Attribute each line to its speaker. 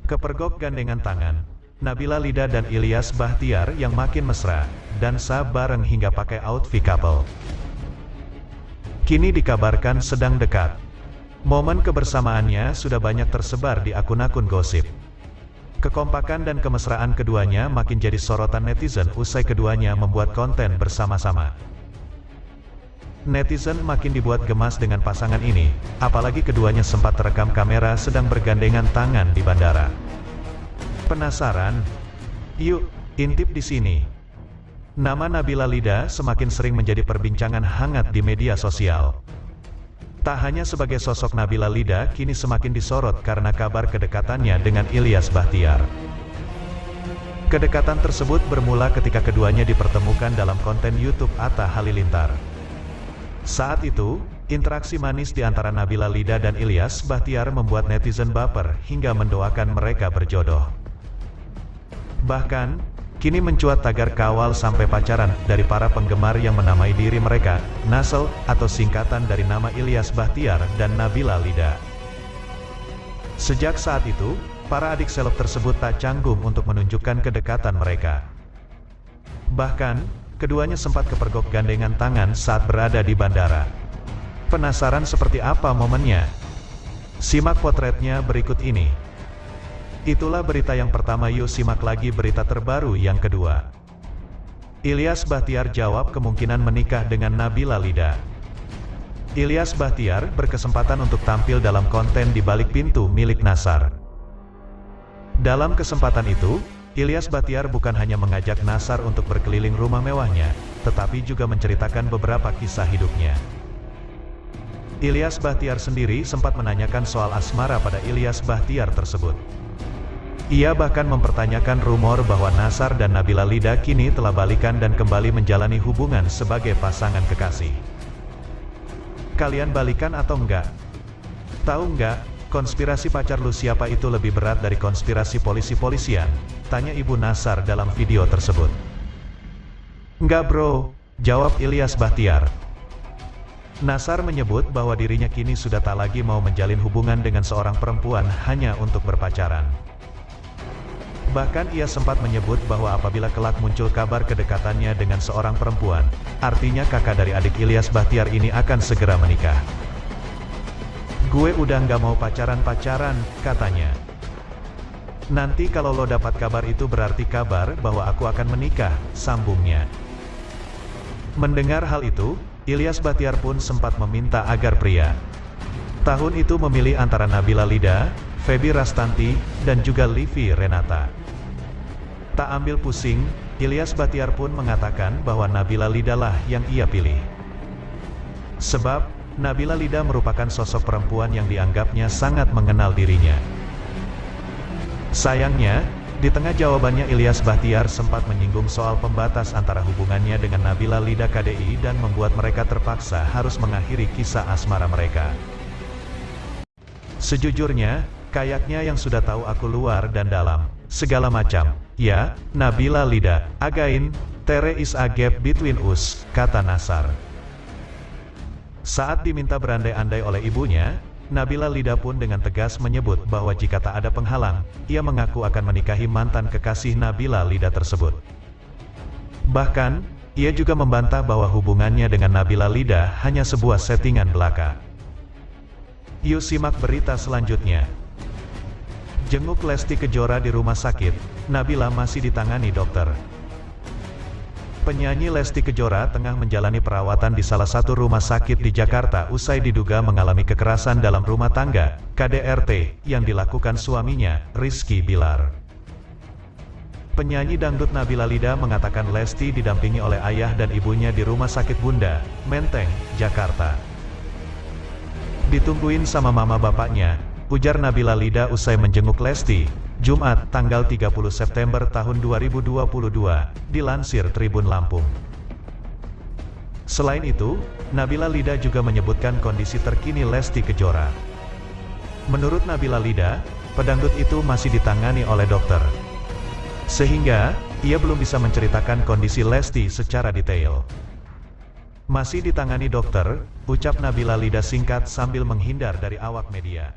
Speaker 1: Kepergok gandengan tangan, Nabila Lida dan Ilyas Bachtiar yang makin mesra, dansa bareng hingga pakai outfit couple. Kini dikabarkan sedang dekat. Momen kebersamaannya sudah banyak tersebar di akun-akun gosip. Kekompakan dan kemesraan keduanya makin jadi sorotan netizen usai keduanya membuat konten bersama-sama. Netizen makin dibuat gemas dengan pasangan ini, apalagi keduanya sempat terekam kamera sedang bergandengan tangan di bandara. Penasaran? Yuk, intip di sini. Nama Nabila Lida semakin sering menjadi perbincangan hangat di media sosial. Tak hanya sebagai sosok Nabila Lida kini semakin disorot karena kabar kedekatannya dengan Ilyas Bachtiar. Kedekatan tersebut bermula ketika keduanya dipertemukan dalam konten YouTube Atta Halilintar. Saat itu, interaksi manis di antara Nabila Lida dan Ilyas Bachtiar membuat netizen baper hingga mendoakan mereka berjodoh. Bahkan, kini mencuat tagar kawal sampai pacaran dari para penggemar yang menamai diri mereka Nasl atau singkatan dari nama Ilyas Bachtiar dan Nabila Lida. Sejak saat itu, para adik seleb tersebut tak canggung untuk menunjukkan kedekatan mereka. Bahkan, keduanya sempat kepergok gandengan tangan saat berada di bandara. Penasaran seperti apa momennya? Simak potretnya berikut ini. Itulah berita yang pertama, yuk simak lagi berita terbaru yang kedua. Ilyas Bachtiar jawab kemungkinan menikah dengan Nabila Lida. Ilyas Bachtiar berkesempatan untuk tampil dalam konten di balik pintu milik Nassar. Dalam kesempatan itu, Ilyas Bachtiar bukan hanya mengajak Nassar untuk berkeliling rumah mewahnya, tetapi juga menceritakan beberapa kisah hidupnya. Ilyas Bachtiar sendiri sempat menanyakan soal asmara pada Ilyas Bachtiar tersebut. Ia bahkan mempertanyakan rumor bahwa Nassar dan Nabila Lida kini telah balikan dan kembali menjalani hubungan sebagai pasangan kekasih. Kalian balikan atau enggak? Tahu enggak, konspirasi pacar lu siapa itu lebih berat dari konspirasi polisi-polisian? Tanya ibu Nassar dalam video tersebut. Enggak bro, jawab Ilyas Bachtiar. Nassar menyebut bahwa dirinya kini sudah tak lagi mau menjalin hubungan dengan seorang perempuan hanya untuk berpacaran. Bahkan ia sempat menyebut bahwa apabila kelak muncul kabar kedekatannya dengan seorang perempuan, artinya kakak dari adik Ilyas Bachtiar ini akan segera menikah. Gue udah nggak mau pacaran-pacaran, katanya. Nanti kalau lo dapat kabar itu berarti kabar bahwa aku akan menikah, sambungnya. Mendengar hal itu, Ilyas Bachtiar pun sempat meminta agar pria tahun itu memilih antara Nabila Lida, Feby Rastanti, dan juga Livi Renata. Tak ambil pusing, Ilyas Bachtiar pun mengatakan bahwa Nabila Lida lah yang ia pilih. Sebab, Nabila Lida merupakan sosok perempuan yang dianggapnya sangat mengenal dirinya. Sayangnya, di tengah jawabannya Ilyas Bachtiar sempat menyinggung soal pembatas antara hubungannya dengan Nabila Lida KDI dan membuat mereka terpaksa harus mengakhiri kisah asmara mereka. Sejujurnya, kayaknya yang sudah tahu aku luar dan dalam, segala macam. Ya, Nabila Lida, again, there is a gap between us, kata Nassar. Saat diminta berandai-andai oleh ibunya, Nabila Lida pun dengan tegas menyebut bahwa jika tak ada penghalang, ia mengaku akan menikahi mantan kekasih Nabila Lida tersebut. Bahkan, ia juga membantah bahwa hubungannya dengan Nabila Lida hanya sebuah settingan belaka. Yuk simak berita selanjutnya. Jenguk Lesti Kejora di rumah sakit, Nabila masih ditangani dokter. Penyanyi Lesti Kejora tengah menjalani perawatan di salah satu rumah sakit di Jakarta usai diduga mengalami kekerasan dalam rumah tangga, KDRT, yang dilakukan suaminya, Rizky Bilar. Penyanyi dangdut Nabila Lida mengatakan Lesti didampingi oleh ayah dan ibunya di Rumah Sakit Bunda, Menteng, Jakarta. Ditungguin sama mama bapaknya, ujar Nabila Lida usai menjenguk Lesti, Jumat, tanggal 30 September tahun 2022, dilansir Tribun Lampung. Selain itu, Nabila Lida juga menyebutkan kondisi terkini Lesti Kejora. Menurut Nabila Lida, pedangdut itu masih ditangani oleh dokter. Sehingga, ia belum bisa menceritakan kondisi Lesti secara detail. Masih ditangani dokter, ucap Nabila Lida singkat sambil menghindar dari awak media.